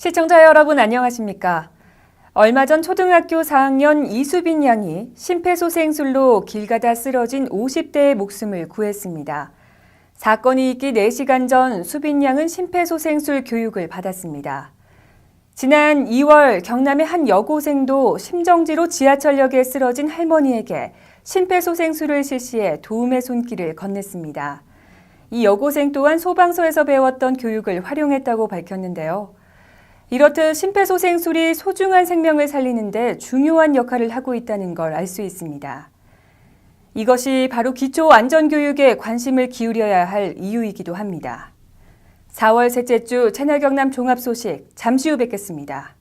시청자 여러분 안녕하십니까? 얼마 전 초등학교 4학년 이수빈 양이 심폐소생술로 길 가다 쓰러진 50대의 목숨을 구했습니다. 사건이 있기 4시간 전 수빈 양은 심폐소생술 교육을 받았습니다. 지난 2월 경남의 한 여고생도 심정지로 지하철역에 쓰러진 할머니에게 심폐소생술을 실시해 도움의 손길을 건넸습니다. 이 여고생 또한 소방서에서 배웠던 교육을 활용했다고 밝혔는데요. 이렇듯 심폐소생술이 소중한 생명을 살리는 데 중요한 역할을 하고 있다는 걸 알 수 있습니다. 이것이 바로 기초안전교육에 관심을 기울여야 할 이유이기도 합니다. 4월 셋째 주 채널 경남 종합 소식 잠시 후 뵙겠습니다.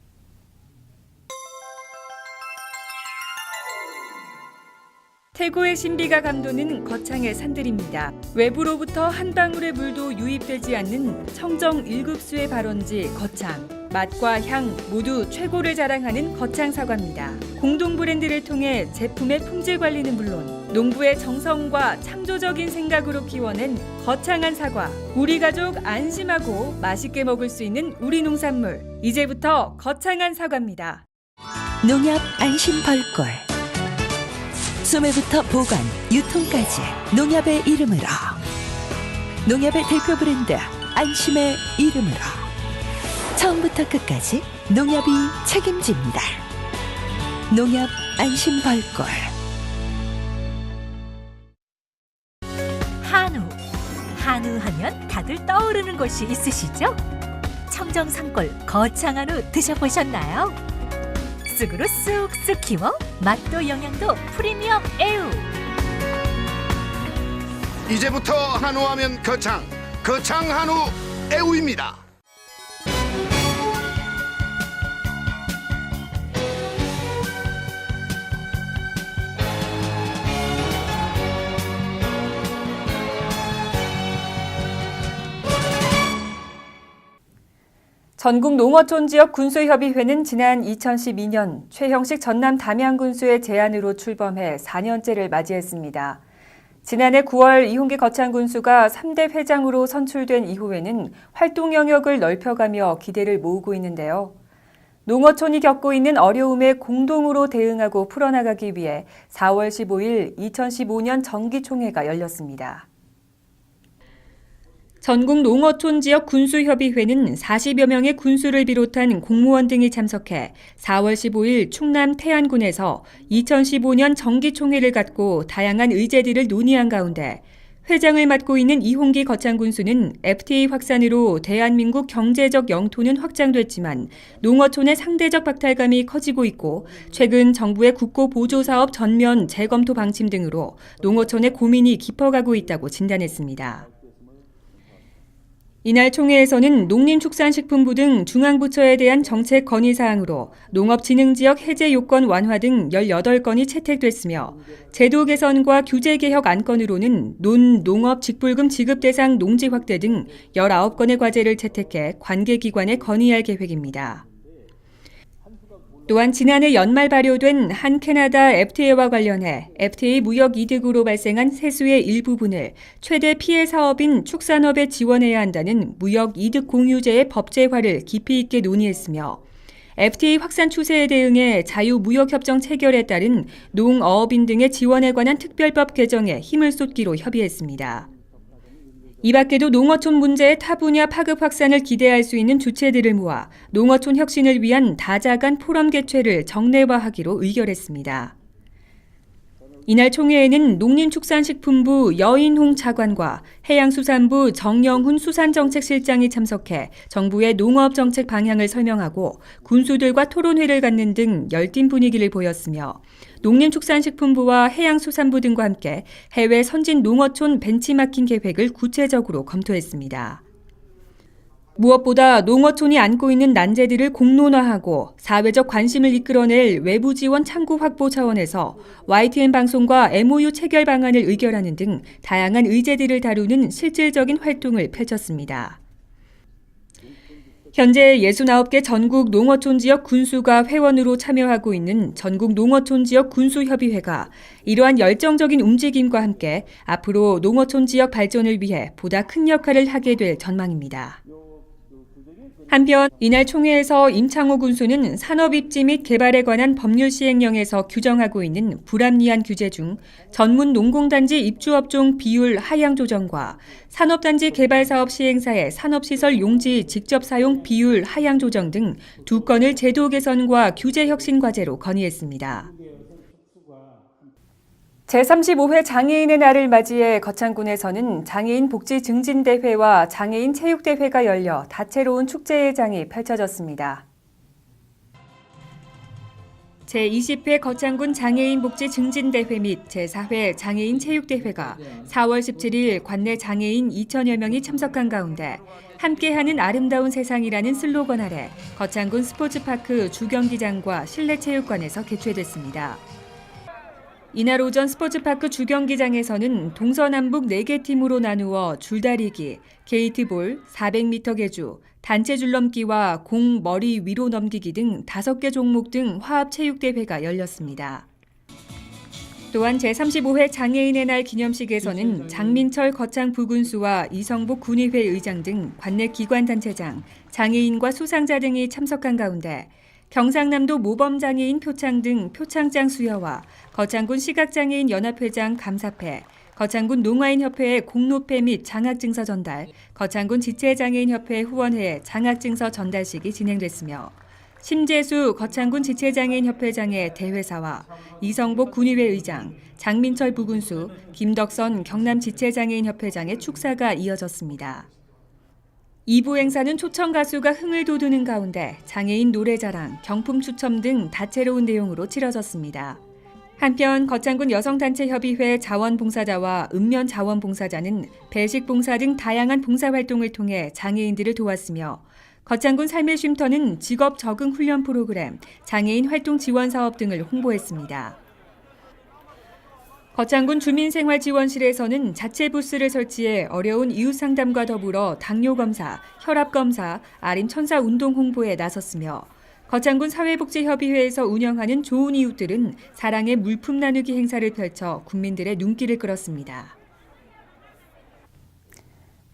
태고의 신비가 감도는 거창의 산들입니다. 외부로부터 한 방울의 물도 유입되지 않는 청정 1급수의 발원지 거창. 맛과 향 모두 최고를 자랑하는 거창 사과입니다. 공동 브랜드를 통해 제품의 품질 관리는 물론 농부의 정성과 창조적인 생각으로 키워낸 거창한 사과. 우리 가족 안심하고 맛있게 먹을 수 있는 우리 농산물. 이제부터 거창한 사과입니다. 농협 안심 벌꿀. 소매부터 보관, 유통까지 농협의 이름으로. 농협의 대표 브랜드 안심의 이름으로. 처음부터 끝까지 농협이 책임집니다. 농협 안심 벌꿀. 한우 하면 다들 떠오르는 곳이 있으시죠? 청정 산골 거창 한우 드셔보셨나요? 쑥으로 쑥쑥 키워 맛도 영양도 프리미엄 애우. 이제부터 한우하면 거창 한우 애우입니다. 전국농어촌 지역 군수협의회는 지난 2012년 최형식 전남 담양군수의 제안으로 출범해 4년째를 맞이했습니다. 지난해 9월 이홍기 거창군수가 3대 회장으로 선출된 이후에는 활동 영역을 넓혀가며 기대를 모으고 있는데요. 농어촌이 겪고 있는 어려움에 공동으로 대응하고 풀어나가기 위해 4월 15일 2015년 정기총회가 열렸습니다. 전국 농어촌 지역 군수협의회는 40여 명의 군수를 비롯한 공무원 등이 참석해 4월 15일 충남 태안군에서 2015년 정기총회를 갖고 다양한 의제들을 논의한 가운데 회장을 맡고 있는 이홍기 거창군수는 FTA 확산으로 대한민국 경제적 영토는 확장됐지만 농어촌의 상대적 박탈감이 커지고 있고 최근 정부의 국고 보조 사업 전면 재검토 방침 등으로 농어촌의 고민이 깊어가고 있다고 진단했습니다. 이날 총회에서는 농림축산식품부 등 중앙부처에 대한 정책 건의사항으로 농업진흥지역 해제 요건 완화 등 18건이 채택됐으며 제도 개선과 규제 개혁 안건으로는 농업 직불금 지급 대상 농지 확대 등 19건의 과제를 채택해 관계기관에 건의할 계획입니다. 또한 지난해 연말 발효된 한 캐나다 FTA와 관련해 FTA 무역 이득으로 발생한 세수의 일부분을 최대 피해 사업인 축산업에 지원해야 한다는 무역 이득 공유제의 법제화를 깊이 있게 논의했으며 FTA 확산 추세에 대응해 자유무역협정 체결에 따른 농어업인 등의 지원에 관한 특별법 개정에 힘을 쏟기로 협의했습니다. 이 밖에도 농어촌 문제의 타 분야 파급 확산을 기대할 수 있는 주체들을 모아 농어촌 혁신을 위한 다자간 포럼 개최를 정례화하기로 의결했습니다. 이날 총회에는 농림축산식품부 여인홍 차관과 해양수산부 정영훈 수산정책실장이 참석해 정부의 농업정책 방향을 설명하고 군수들과 토론회를 갖는 등 열띤 분위기를 보였으며 농림축산식품부와 해양수산부 등과 함께 해외 선진 농어촌 벤치마킹 계획을 구체적으로 검토했습니다. 무엇보다 농어촌이 안고 있는 난제들을 공론화하고 사회적 관심을 이끌어낼 외부 지원 창구 확보 차원에서 YTN 방송과 MOU 체결 방안을 의결하는 등 다양한 의제들을 다루는 실질적인 활동을 펼쳤습니다. 현재 69개 전국 농어촌 지역 군수가 회원으로 참여하고 있는 전국 농어촌 지역 군수협의회가 이러한 열정적인 움직임과 함께 앞으로 농어촌 지역 발전을 위해 보다 큰 역할을 하게 될 전망입니다. 한편 이날 총회에서 임창호 군수는 산업 입지 및 개발에 관한 법률 시행령에서 규정하고 있는 불합리한 규제 중 전문 농공단지 입주업종 비율 하향 조정과 산업단지 개발사업 시행사의 산업시설 용지 직접 사용 비율 하향 조정 등 두 건을 제도 개선과 규제 혁신 과제로 건의했습니다. 제35회 장애인의 날을 맞이해 거창군에서는 장애인 복지 증진 대회와 장애인 체육 대회가 열려 다채로운 축제회장이 펼쳐졌습니다. 제20회 거창군 장애인 복지 증진 대회 및 제4회 장애인 체육 대회가 4월 17일 관내 장애인 2천여 명이 참석한 가운데 함께하는 아름다운 세상이라는 슬로건 아래 거창군 스포츠파크 주경기장과 실내체육관에서 개최됐습니다. 이날 오전 스포츠파크 주경기장에서는 동서남북 4개 팀으로 나누어 줄다리기, 게이트볼, 400m 계주, 단체 줄넘기와 공 머리 위로 넘기기 등 5개 종목 등 화합체육대회가 열렸습니다. 또한 제35회 장애인의 날 기념식에서는 장민철 거창 부군수와 이성복 군의회 의장 등 관내 기관단체장, 장애인과 수상자 등이 참석한 가운데 경상남도 모범장애인 표창 등 표창장 수여와 거창군 시각장애인 연합회장 감사패, 거창군 농아인협회의 공로패 및 장학증서 전달, 거창군 지체장애인협회 후원회 장학증서 전달식이 진행됐으며 심재수 거창군 지체장애인협회장의 대회사와 이성복 군의회 의장, 장민철 부군수, 김덕선 경남지체장애인협회장의 축사가 이어졌습니다. 2부 행사는 초청 가수가 흥을 돋우는 가운데 장애인 노래자랑, 경품 추첨 등 다채로운 내용으로 치러졌습니다. 한편 거창군 여성단체협의회 자원봉사자와 읍면자원봉사자는 배식봉사 등 다양한 봉사활동을 통해 장애인들을 도왔으며 거창군 삶의 쉼터는 직업 적응 훈련 프로그램, 장애인 활동 지원 사업 등을 홍보했습니다. 거창군 주민생활지원실에서는 자체 부스를 설치해 어려운 이웃 상담과 더불어 당뇨 검사, 혈압 검사, 아림 천사 운동 홍보에 나섰으며 거창군 사회복지협의회에서 운영하는 좋은 이웃들은 사랑의 물품 나누기 행사를 펼쳐 국민들의 눈길을 끌었습니다.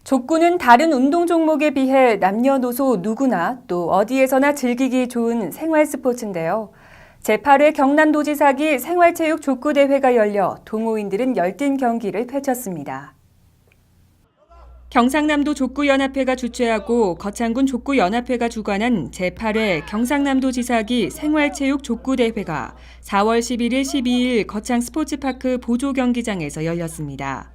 족구는 다른 운동 종목에 비해 남녀노소 누구나 또 어디에서나 즐기기 좋은 생활 스포츠인데요. 제8회 경남도지사기 생활체육 족구대회가 열려 동호인들은 열띤 경기를 펼쳤습니다. 경상남도 족구연합회가 주최하고 거창군 족구연합회가 주관한 제8회 경상남도지사기 생활체육 족구대회가 4월 11일, 12일 거창 스포츠파크 보조경기장에서 열렸습니다.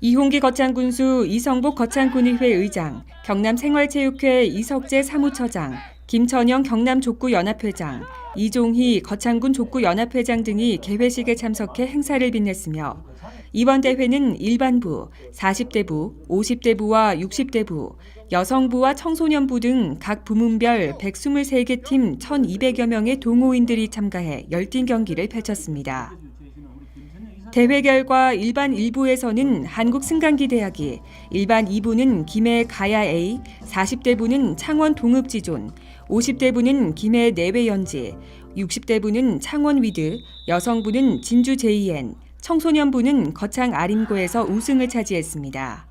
이홍기 거창군수, 이성복 거창군의회 의장, 경남생활체육회 이석재 사무처장, 김천영 경남족구연합회장, 이종희 거창군 족구연합회장 등이 개회식에 참석해 행사를 빛냈으며 이번 대회는 일반부, 40대부, 50대부와 60대부, 여성부와 청소년부 등 각 부문별 123개 팀 1,200여 명의 동호인들이 참가해 열띤 경기를 펼쳤습니다. 대회 결과 일반 1부에서는 한국승강기대학이, 일반 2부는 김해 가야 A, 40대부는 창원 동읍지존, 50대부는 김해 내외연지, 60대부는 창원 위드, 여성부는 진주 JN, 청소년부는 거창 아림고에서 우승을 차지했습니다.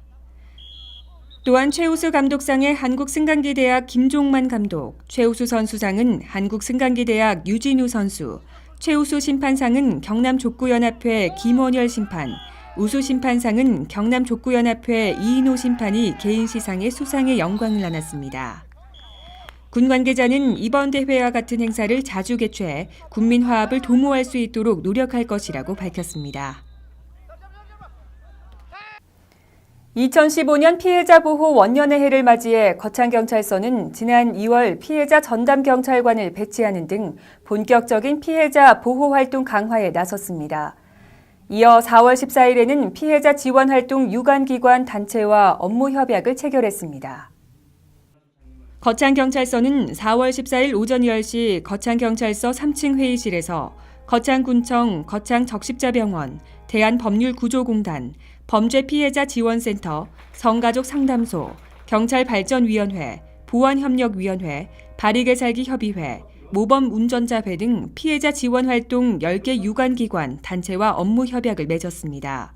또한 최우수 감독상의 한국승강기대학 김종만 감독, 최우수 선수상은 한국승강기대학 유진우 선수, 최우수 심판상은 경남족구연합회 김원열 심판, 우수 심판상은 경남족구연합회 이인호 심판이 개인 시상의 수상의 영광을 안았습니다. 군 관계자는 이번 대회와 같은 행사를 자주 개최해 국민 화합을 도모할 수 있도록 노력할 것이라고 밝혔습니다. 2015년 피해자 보호 원년의 해를 맞이해 거창경찰서는 지난 2월 피해자 전담경찰관을 배치하는 등 본격적인 피해자 보호 활동 강화에 나섰습니다. 이어 4월 14일에는 피해자 지원 활동 유관기관 단체와 업무 협약을 체결했습니다. 거창경찰서는 4월 14일 오전 10시 거창경찰서 3층 회의실에서 거창군청, 거창적십자병원, 대한법률구조공단, 범죄피해자 지원센터, 성가족상담소, 경찰발전위원회, 보안협력위원회, 바르게살기협의회, 모범운전자회 등 피해자 지원활동 10개 유관기관, 단체와 업무 협약을 맺었습니다.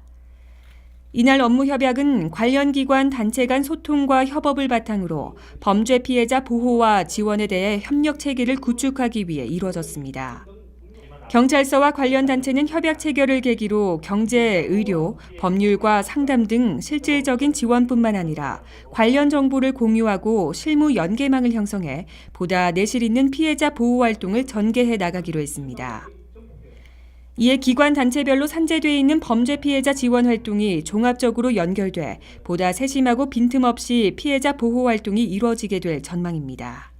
이날 업무 협약은 관련 기관 단체 간 소통과 협업을 바탕으로 범죄 피해자 보호와 지원에 대해 협력 체계를 구축하기 위해 이루어졌습니다. 경찰서와 관련 단체는 협약 체결을 계기로 경제, 의료, 법률과 상담 등 실질적인 지원뿐만 아니라 관련 정보를 공유하고 실무 연계망을 형성해 보다 내실 있는 피해자 보호 활동을 전개해 나가기로 했습니다. 이에 기관 단체별로 산재돼 있는 범죄 피해자 지원 활동이 종합적으로 연결돼 보다 세심하고 빈틈없이 피해자 보호 활동이 이루어지게 될 전망입니다.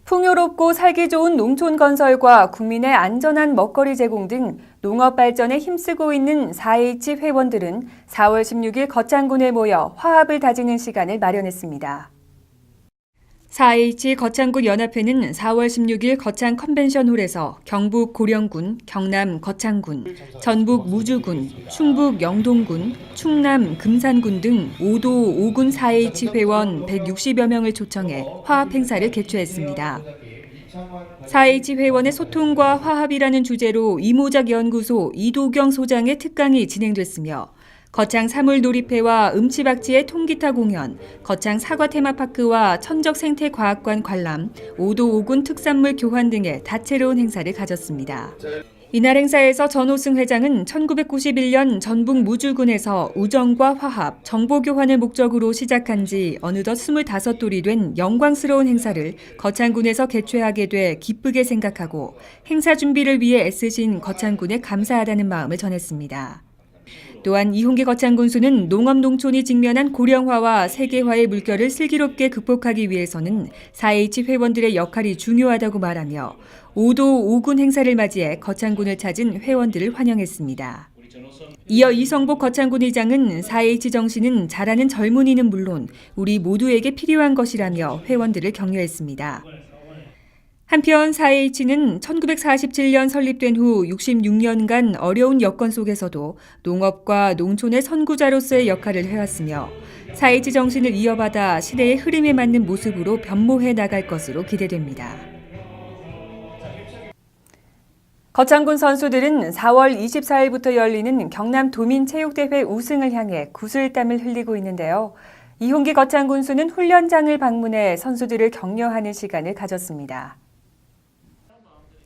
풍요롭고 살기 좋은 농촌 건설과 국민의 안전한 먹거리 제공 등 농업 발전에 힘쓰고 있는 4H 회원들은 4월 16일 거창군에 모여 화합을 다지는 시간을 마련했습니다. 4H 거창군 연합회는 4월 16일 거창 컨벤션홀에서 경북 고령군, 경남 거창군, 전북 무주군, 충북 영동군, 충남 금산군 등 5도 5군 4H 회원 160여 명을 초청해 화합 행사를 개최했습니다. 4H 회원의 소통과 화합이라는 주제로 이모작 연구소 이도경 소장의 특강이 진행됐으며 거창 사물놀이패와 음치박치의 통기타 공연, 거창 사과 테마파크와 천적생태과학관 관람, 5도 5군 특산물 교환 등의 다채로운 행사를 가졌습니다. 이날 행사에서 전호승 회장은 1991년 전북 무주군에서 우정과 화합, 정보 교환을 목적으로 시작한 지 어느덧 25돌이 된 영광스러운 행사를 거창군에서 개최하게 돼 기쁘게 생각하고 행사 준비를 위해 애쓰신 거창군에 감사하다는 마음을 전했습니다. 또한 이홍기 거창군수는 농업농촌이 직면한 고령화와 세계화의 물결을 슬기롭게 극복하기 위해서는 4H 회원들의 역할이 중요하다고 말하며 5도 5군 행사를 맞이해 거창군을 찾은 회원들을 환영했습니다. 이어 이성복 거창군 의장은 4H 정신은 잘하는 젊은이는 물론 우리 모두에게 필요한 것이라며 회원들을 격려했습니다. 한편 4H는 1947년 설립된 후 66년간 어려운 여건 속에서도 농업과 농촌의 선구자로서의 역할을 해왔으며 4H 정신을 이어받아 시대의 흐름에 맞는 모습으로 변모해 나갈 것으로 기대됩니다. 거창군 선수들은 4월 24일부터 열리는 경남 도민체육대회 우승을 향해 구슬땀을 흘리고 있는데요. 이홍기 거창군수는 훈련장을 방문해 선수들을 격려하는 시간을 가졌습니다.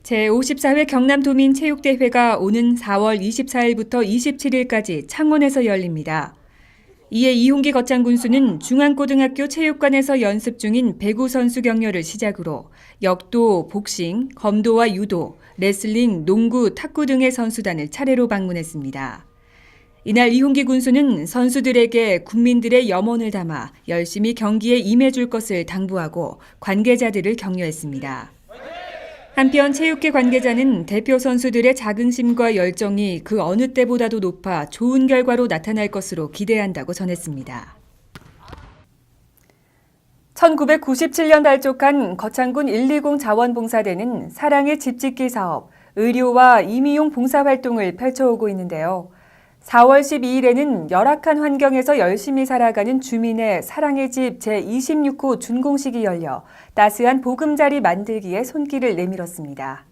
제54회 경남도민체육대회가 오는 4월 24일부터 27일까지 창원에서 열립니다. 이에 이홍기 거창군수는 중앙고등학교 체육관에서 연습 중인 배구 선수 격려를 시작으로 역도, 복싱, 검도와 유도, 레슬링, 농구, 탁구 등의 선수단을 차례로 방문했습니다. 이날 이홍기 군수는 선수들에게 국민들의 염원을 담아 열심히 경기에 임해줄 것을 당부하고 관계자들을 격려했습니다. 한편 체육계 관계자는 대표 선수들의 자긍심과 열정이 그 어느 때보다도 높아 좋은 결과로 나타날 것으로 기대한다고 전했습니다. 1997년 발족한 거창군 120 자원봉사대는 사랑의 집짓기 사업, 의료와 임의용 봉사활동을 펼쳐오고 있는데요. 4월 12일에는 열악한 환경에서 열심히 살아가는 주민의 사랑의 집 제26호 준공식이 열려 따스한 보금자리 만들기에 손길을 내밀었습니다.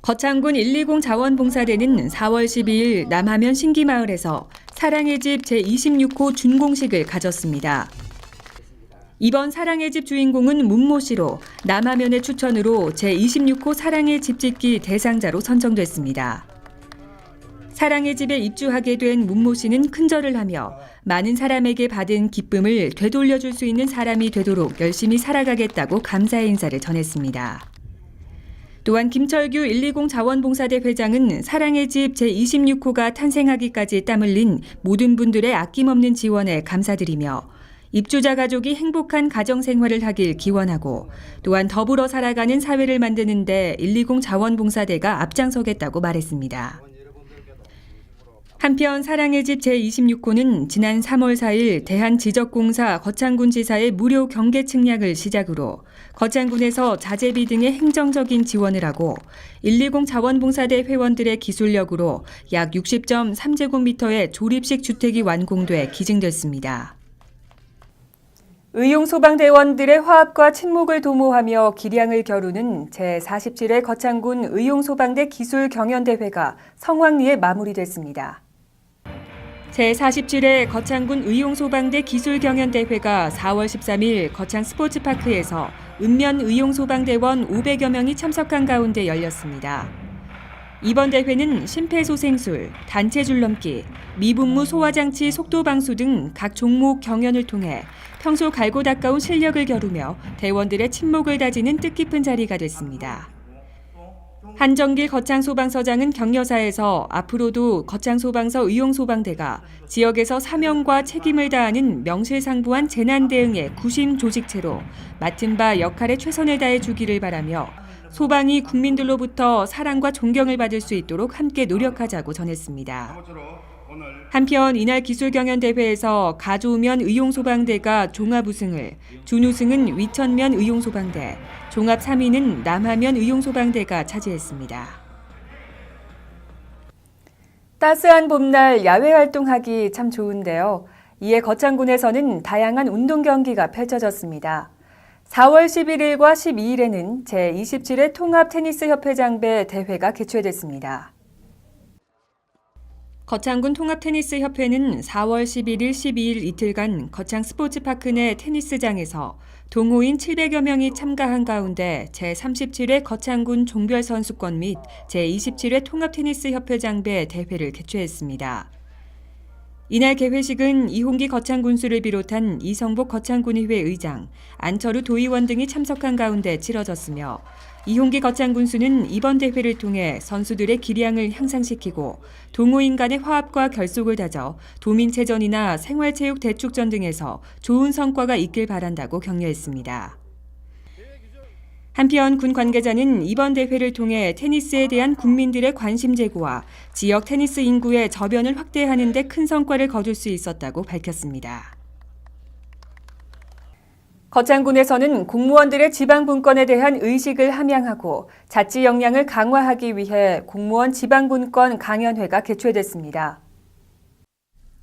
거창군 120 자원봉사대는 4월 12일 남하면 신기마을에서 사랑의 집 제26호 준공식을 가졌습니다. 이번 사랑의 집 주인공은 문모 씨로 남하면의 추천으로 제26호 사랑의 집 짓기 대상자로 선정됐습니다. 사랑의 집에 입주하게 된 문모 씨는 큰절을 하며 많은 사람에게 받은 기쁨을 되돌려줄 수 있는 사람이 되도록 열심히 살아가겠다고 감사의 인사를 전했습니다. 또한 김철규 120 자원봉사대 회장은 사랑의 집 제26호가 탄생하기까지 땀 흘린 모든 분들의 아낌없는 지원에 감사드리며 입주자 가족이 행복한 가정생활을 하길 기원하고 또한 더불어 살아가는 사회를 만드는 데 120 자원봉사대가 앞장서겠다고 말했습니다. 한편 사랑의 집 제26호는 지난 3월 4일 대한지적공사 거창군 지사의 무료 경계 측량을 시작으로 거창군에서 자재비 등의 행정적인 지원을 하고 120 자원봉사대 회원들의 기술력으로 약 60.3제곱미터의 조립식 주택이 완공돼 기증됐습니다. 의용소방대원들의 화합과 친목을 도모하며 기량을 겨루는 제47회 거창군 의용소방대 기술경연대회가 성황리에 마무리됐습니다. 제47회 거창군 의용소방대 기술경연대회가 4월 13일 거창 스포츠파크에서 읍면 의용소방대원 500여 명이 참석한 가운데 열렸습니다. 이번 대회는 심폐소생술, 단체 줄넘기, 미분무 소화장치 속도방수 등 각 종목 경연을 통해 평소 갈고 닦아온 실력을 겨루며 대원들의 친목을 다지는 뜻깊은 자리가 됐습니다. 한정길 거창소방서장은 격려사에서 앞으로도 거창소방서 의용소방대가 지역에서 사명과 책임을 다하는 명실상부한 재난 대응의 구심 조직체로 맡은 바 역할에 최선을 다해 주기를 바라며 소방이 국민들로부터 사랑과 존경을 받을 수 있도록 함께 노력하자고 전했습니다. 한편 이날 기술경연대회에서 가조면 의용소방대가 종합 우승을, 준우승은 위천면 의용소방대, 종합 3위는 남하면 의용소방대가 차지했습니다. 따스한 봄날 야외 활동하기 참 좋은데요. 이에 거창군에서는 다양한 운동 경기가 펼쳐졌습니다. 4월 11일과 12일에는 제27회 통합테니스협회장배 대회가 개최됐습니다. 거창군 통합테니스협회는 4월 11일, 12일 이틀간 거창 스포츠파크 내 테니스장에서 동호인 700여 명이 참가한 가운데 제37회 거창군 종별선수권 및 제27회 통합테니스협회장배 대회를 개최했습니다. 이날 개회식은 이홍기 거창군수를 비롯한 이성복 거창군의회 의장, 안철우 도의원 등이 참석한 가운데 치러졌으며 이홍기 거창군수는 이번 대회를 통해 선수들의 기량을 향상시키고 동호인 간의 화합과 결속을 다져 도민체전이나 생활체육 대축전 등에서 좋은 성과가 있길 바란다고 격려했습니다. 한편 군 관계자는 이번 대회를 통해 테니스에 대한 국민들의 관심 제고와 지역 테니스 인구의 저변을 확대하는 데 큰 성과를 거둘 수 있었다고 밝혔습니다. 거창군에서는 공무원들의 지방분권에 대한 의식을 함양하고 자치 역량을 강화하기 위해 공무원 지방분권 강연회가 개최됐습니다.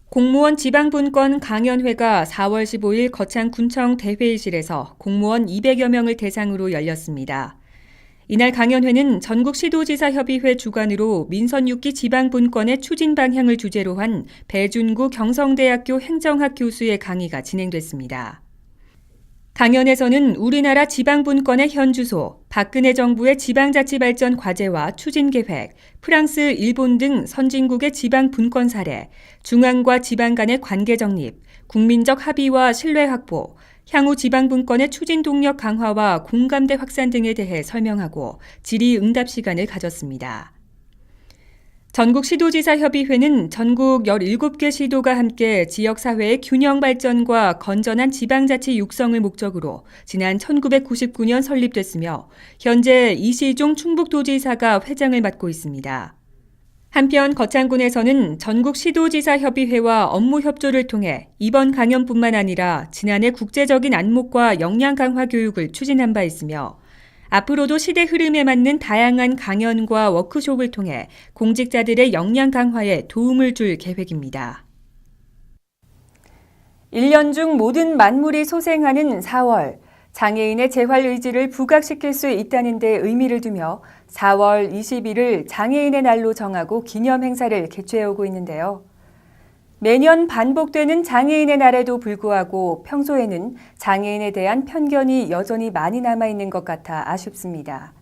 공무원 지방분권 강연회가 4월 15일 거창군청 대회의실에서 공무원 200여 명을 대상으로 열렸습니다. 이날 강연회는 전국시도지사협의회 주관으로 민선 6기 지방분권의 추진 방향을 주제로 한 배준구 경성대학교 행정학 교수의 강의가 진행됐습니다. 강연에서는 우리나라 지방분권의 현주소, 박근혜 정부의 지방자치발전 과제와 추진계획, 프랑스, 일본 등 선진국의 지방분권 사례, 중앙과 지방 간의 관계 정립, 국민적 합의와 신뢰 확보, 향후 지방분권의 추진 동력 강화와 공감대 확산 등에 대해 설명하고 질의응답 시간을 가졌습니다. 전국시도지사협의회는 전국 17개 시도가 함께 지역사회의 균형 발전과 건전한 지방자치 육성을 목적으로 지난 1999년 설립됐으며 현재 이시종 충북도지사가 회장을 맡고 있습니다. 한편 거창군에서는 전국시도지사협의회와 업무 협조를 통해 이번 강연뿐만 아니라 지난해 국제적인 안목과 역량 강화 교육을 추진한 바 있으며 앞으로도 시대 흐름에 맞는 다양한 강연과 워크숍을 통해 공직자들의 역량 강화에 도움을 줄 계획입니다. 1년 중 모든 만물이 소생하는 4월, 장애인의 재활 의지를 부각시킬 수 있다는 데 의미를 두며 4월 21일 장애인의 날로 정하고 기념 행사를 개최해오고 있는데요. 매년 반복되는 장애인의 날에도 불구하고 평소에는 장애인에 대한 편견이 여전히 많이 남아있는 것 같아 아쉽습니다.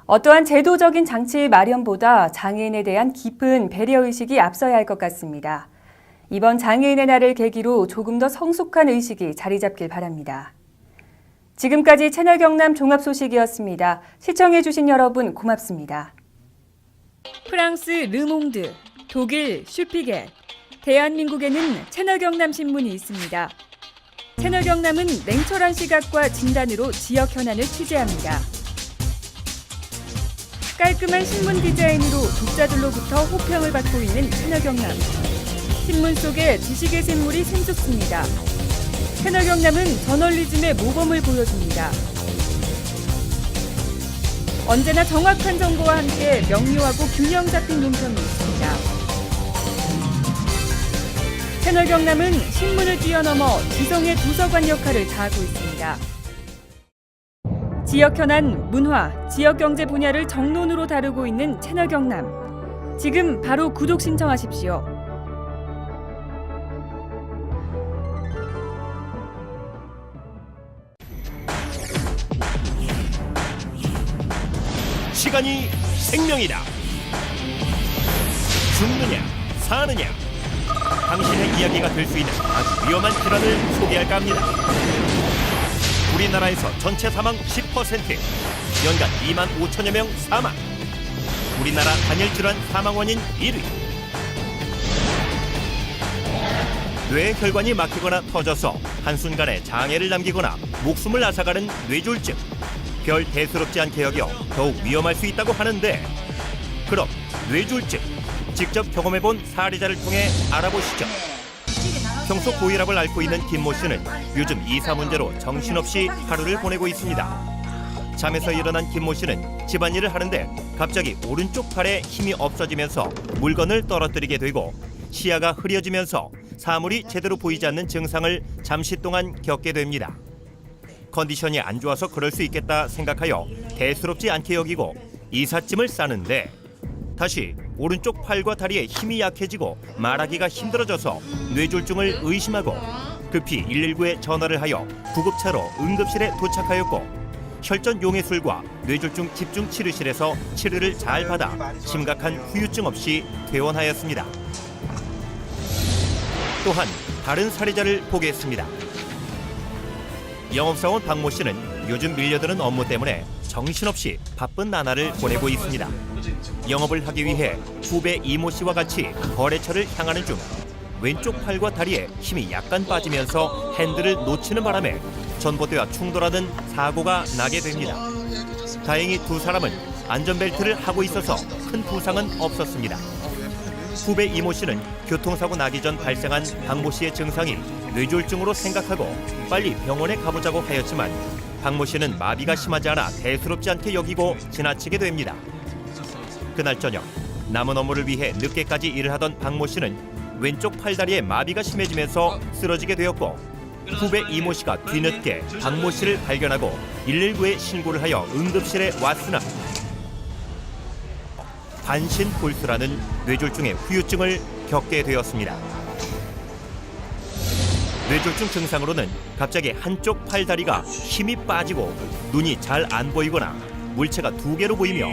어떠한 제도적인 장치 마련보다 장애인에 대한 깊은 배려의식이 앞서야 할 것 같습니다. 이번 장애인의 날을 계기로 조금 더 성숙한 의식이 자리 잡길 바랍니다. 지금까지 채널 경남 종합소식이었습니다. 시청해주신 여러분 고맙습니다. 프랑스 르몽드, 독일 슈피겔, 대한민국에는 채널 경남 신문이 있습니다. 채널 경남은 냉철한 시각과 진단으로 지역 현안을 취재합니다. 깔끔한 신문 디자인으로 독자들로부터 호평을 받고 있는 채널 경남. 신문 속에 지식의 샘물이 샘솟습니다. 채널 경남은 저널리즘의 모범을 보여줍니다. 언제나 정확한 정보와 함께 명료하고 균형 잡힌 논평이 있습니다. 채널 경남은 신문을 뛰어넘어 지성의 도서관 역할을 다하고 있습니다. 지역 현안, 문화, 지역 경제 분야를 정론으로 다루고 있는 채널 경남. 지금 바로 구독 신청하십시오. 시간이 생명이다. 죽느냐 사느냐, 당신의 이야기가 될 수 있는 아주 위험한 질환을 소개할까 합니다. 우리나라에서 전체 사망 10%, 연간 2만 5천여 명 사망. 우리나라 단일 질환 사망 원인 1위. 뇌 혈관이 막히거나 터져서 한순간에 장애를 남기거나 목숨을 앗아가는 뇌졸중. 별 대수롭지 않게 여겨 더욱 위험할 수 있다고 하는데, 그럼 뇌졸중 직접 경험해본 사례자를 통해 알아보시죠. 평소 고혈압을 앓고 있는 김모 씨는 요즘 이사 문제로 정신없이 하루를 보내고 있습니다. 잠에서 일어난 김모 씨는 집안일을 하는데 갑자기 오른쪽 팔에 힘이 없어지면서 물건을 떨어뜨리게 되고, 시야가 흐려지면서 사물이 제대로 보이지 않는 증상을 잠시 동안 겪게 됩니다. 컨디션이 안 좋아서 그럴 수 있겠다 생각하여 대수롭지 않게 여기고 이삿짐을 싸는데, 다시 오른쪽 팔과 다리에 힘이 약해지고 말하기가 힘들어져서 뇌졸중을 의심하고 급히 119에 전화를 하여 구급차로 응급실에 도착하였고, 혈전 용해술과 뇌졸중 집중치료실에서 치료를 잘 받아 심각한 후유증 없이 퇴원하였습니다. 또한 다른 사례자를 보겠습니다. 영업사원 박모 씨는 요즘 밀려드는 업무 때문에 정신없이 바쁜 나날을 보내고 있습니다. 영업을 하기 위해 후배 이모 씨와 같이 거래처를 향하는 중 왼쪽 팔과 다리에 힘이 약간 빠지면서 핸들을 놓치는 바람에 전봇대와 충돌하는 사고가 나게 됩니다. 다행히 두 사람은 안전벨트를 하고 있어서 큰 부상은 없었습니다. 후배 이모 씨는 교통사고 나기 전 발생한 박모 씨의 증상이 뇌졸중으로 생각하고 빨리 병원에 가보자고 하였지만, 박모 씨는 마비가 심하지 않아 대수롭지 않게 여기고 지나치게 됩니다. 그날 저녁 남은 업무를 위해 늦게까지 일을 하던 박모 씨는 왼쪽 팔다리에 마비가 심해지면서 쓰러지게 되었고, 후배 이모 씨가 뒤늦게 박모 씨를 발견하고 119에 신고를 하여 응급실에 왔으나 반신골수라는 뇌졸중의 후유증을 겪게 되었습니다. 뇌졸중 증상으로는 갑자기 한쪽 팔다리가 힘이 빠지고 눈이 잘 안 보이거나 물체가 2개로 보이며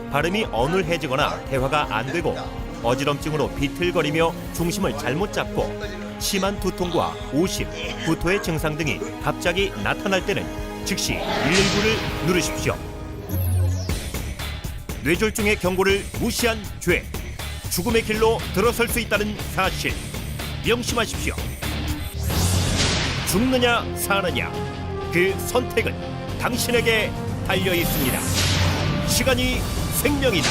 발음이 어눌해지거나 대화가 안 되고 어지럼증으로 비틀거리며 중심을 잘못 잡고 심한 두통과 오심, 구토의 증상 등이 갑자기 나타날 때는 즉시 119를 누르십시오. 뇌졸중의 경고를 무시한 죄, 죽음의 길로 들어설 수 있다는 사실 명심하십시오. 죽느냐 사느냐, 그 선택은 당신에게 달려 있습니다. 시간이 생명이다.